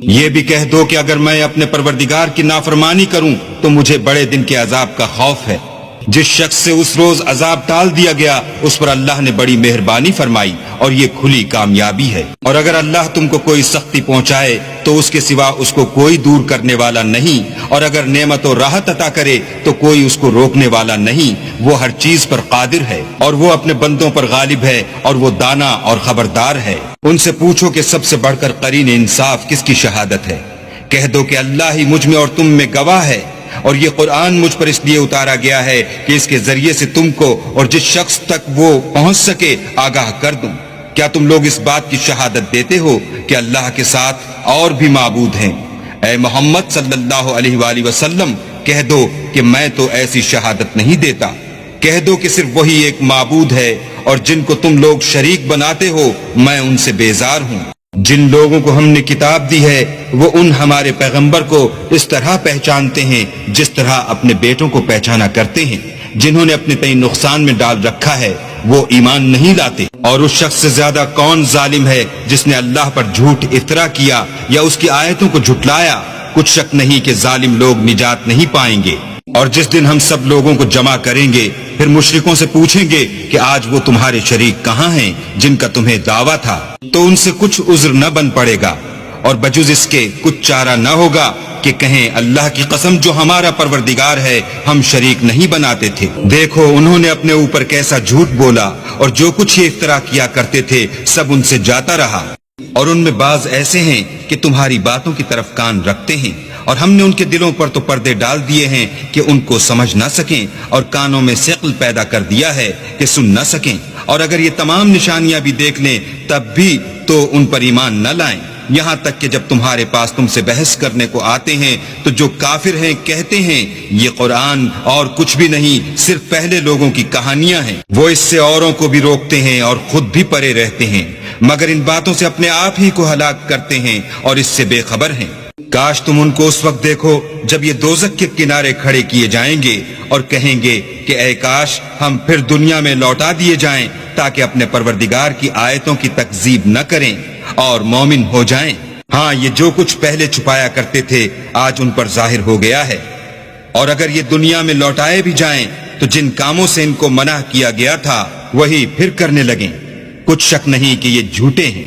یہ بھی کہہ دو کہ اگر میں اپنے پروردگار کی نافرمانی کروں تو مجھے بڑے دن کے عذاب کا خوف ہے۔ جس شخص سے اس روز عذاب ٹال دیا گیا اس پر اللہ نے بڑی مہربانی فرمائی اور یہ کھلی کامیابی ہے۔ اور اگر اللہ تم کو کوئی سختی پہنچائے تو اس کے سوا اس کو کوئی دور کرنے والا نہیں، اور اگر نعمت و راحت عطا کرے تو کوئی اس کو روکنے والا نہیں۔ وہ ہر چیز پر قادر ہے اور وہ اپنے بندوں پر غالب ہے اور وہ دانا اور خبردار ہے۔ ان سے پوچھو کہ سب سے بڑھ کر قرین انصاف کس کی شہادت ہے؟ کہہ دو کہ اللہ ہی مجھ میں اور تم میں گواہ ہے، اور یہ قرآن مجھ پر اس لیے اتارا گیا ہے کہ اس کے ذریعے سے تم کو اور جس شخص تک وہ پہنچ سکے آگاہ کر دوں۔ کیا تم لوگ اس بات کی شہادت دیتے ہو کہ اللہ کے ساتھ اور بھی معبود ہیں؟ اے محمد صلی اللہ علیہ وآلہ وسلم کہہ دو کہ میں تو ایسی شہادت نہیں دیتا۔ کہہ دو کہ صرف وہی ایک معبود ہے، اور جن کو تم لوگ شریک بناتے ہو میں ان سے بیزار ہوں۔ جن لوگوں کو ہم نے کتاب دی ہے وہ ان ہمارے پیغمبر کو اس طرح پہچانتے ہیں جس طرح اپنے بیٹوں کو پہچانا کرتے ہیں۔ جنہوں نے اپنے تئیں نقصان میں ڈال رکھا ہے وہ ایمان نہیں لاتے۔ اور اس شخص سے زیادہ کون ظالم ہے جس نے اللہ پر جھوٹ افطرا کیا یا اس کی آیتوں کو جھٹلایا؟ کچھ شک نہیں کہ ظالم لوگ نجات نہیں پائیں گے۔ اور جس دن ہم سب لوگوں کو جمع کریں گے پھر مشرکوں سے پوچھیں گے کہ آج وہ تمہارے شریک کہاں ہیں جن کا تمہیں دعویٰ تھا؟ تو ان سے کچھ عذر نہ بن پڑے گا اور بجز اس کے کچھ چارہ نہ ہوگا کہ کہیں اللہ کی قسم جو ہمارا پروردگار ہے ہم شریک نہیں بناتے تھے۔ دیکھو انہوں نے اپنے اوپر کیسا جھوٹ بولا، اور جو کچھ یہ افترا کیا کرتے تھے سب ان سے جاتا رہا۔ اور ان میں بعض ایسے ہیں کہ تمہاری باتوں کی طرف کان رکھتے ہیں، اور ہم نے ان کے دلوں پر تو پردے ڈال دیے ہیں کہ ان کو سمجھ نہ سکیں، اور کانوں میں ثقل پیدا کر دیا ہے کہ سن نہ سکیں۔ اور اگر یہ تمام نشانیاں بھی دیکھ لیں تب بھی تو ان پر ایمان نہ لائیں، یہاں تک کہ جب تمہارے پاس تم سے بحث کرنے کو آتے ہیں تو جو کافر ہیں کہتے ہیں یہ قرآن اور کچھ بھی نہیں صرف پہلے لوگوں کی کہانیاں ہیں۔ وہ اس سے اوروں کو بھی روکتے ہیں اور خود بھی پرے رہتے ہیں، مگر ان باتوں سے اپنے آپ ہی کو ہلاک کرتے ہیں اور اس سے بے خبر ہیں۔ کاش تم ان کو اس وقت دیکھو جب یہ دوزخ کے کنارے کھڑے کیے جائیں گے اور کہیں گے کہ اے کاش ہم پھر دنیا میں لوٹا دیے جائیں تاکہ اپنے پروردگار کی آیتوں کی تکذیب نہ کریں اور مومن ہو جائیں۔ ہاں یہ جو کچھ پہلے چھپایا کرتے تھے آج ان پر ظاہر ہو گیا ہے، اور اگر یہ دنیا میں لوٹائے بھی جائیں تو جن کاموں سے ان کو منع کیا گیا تھا وہی پھر کرنے لگیں۔ کچھ شک نہیں کہ یہ جھوٹے ہیں۔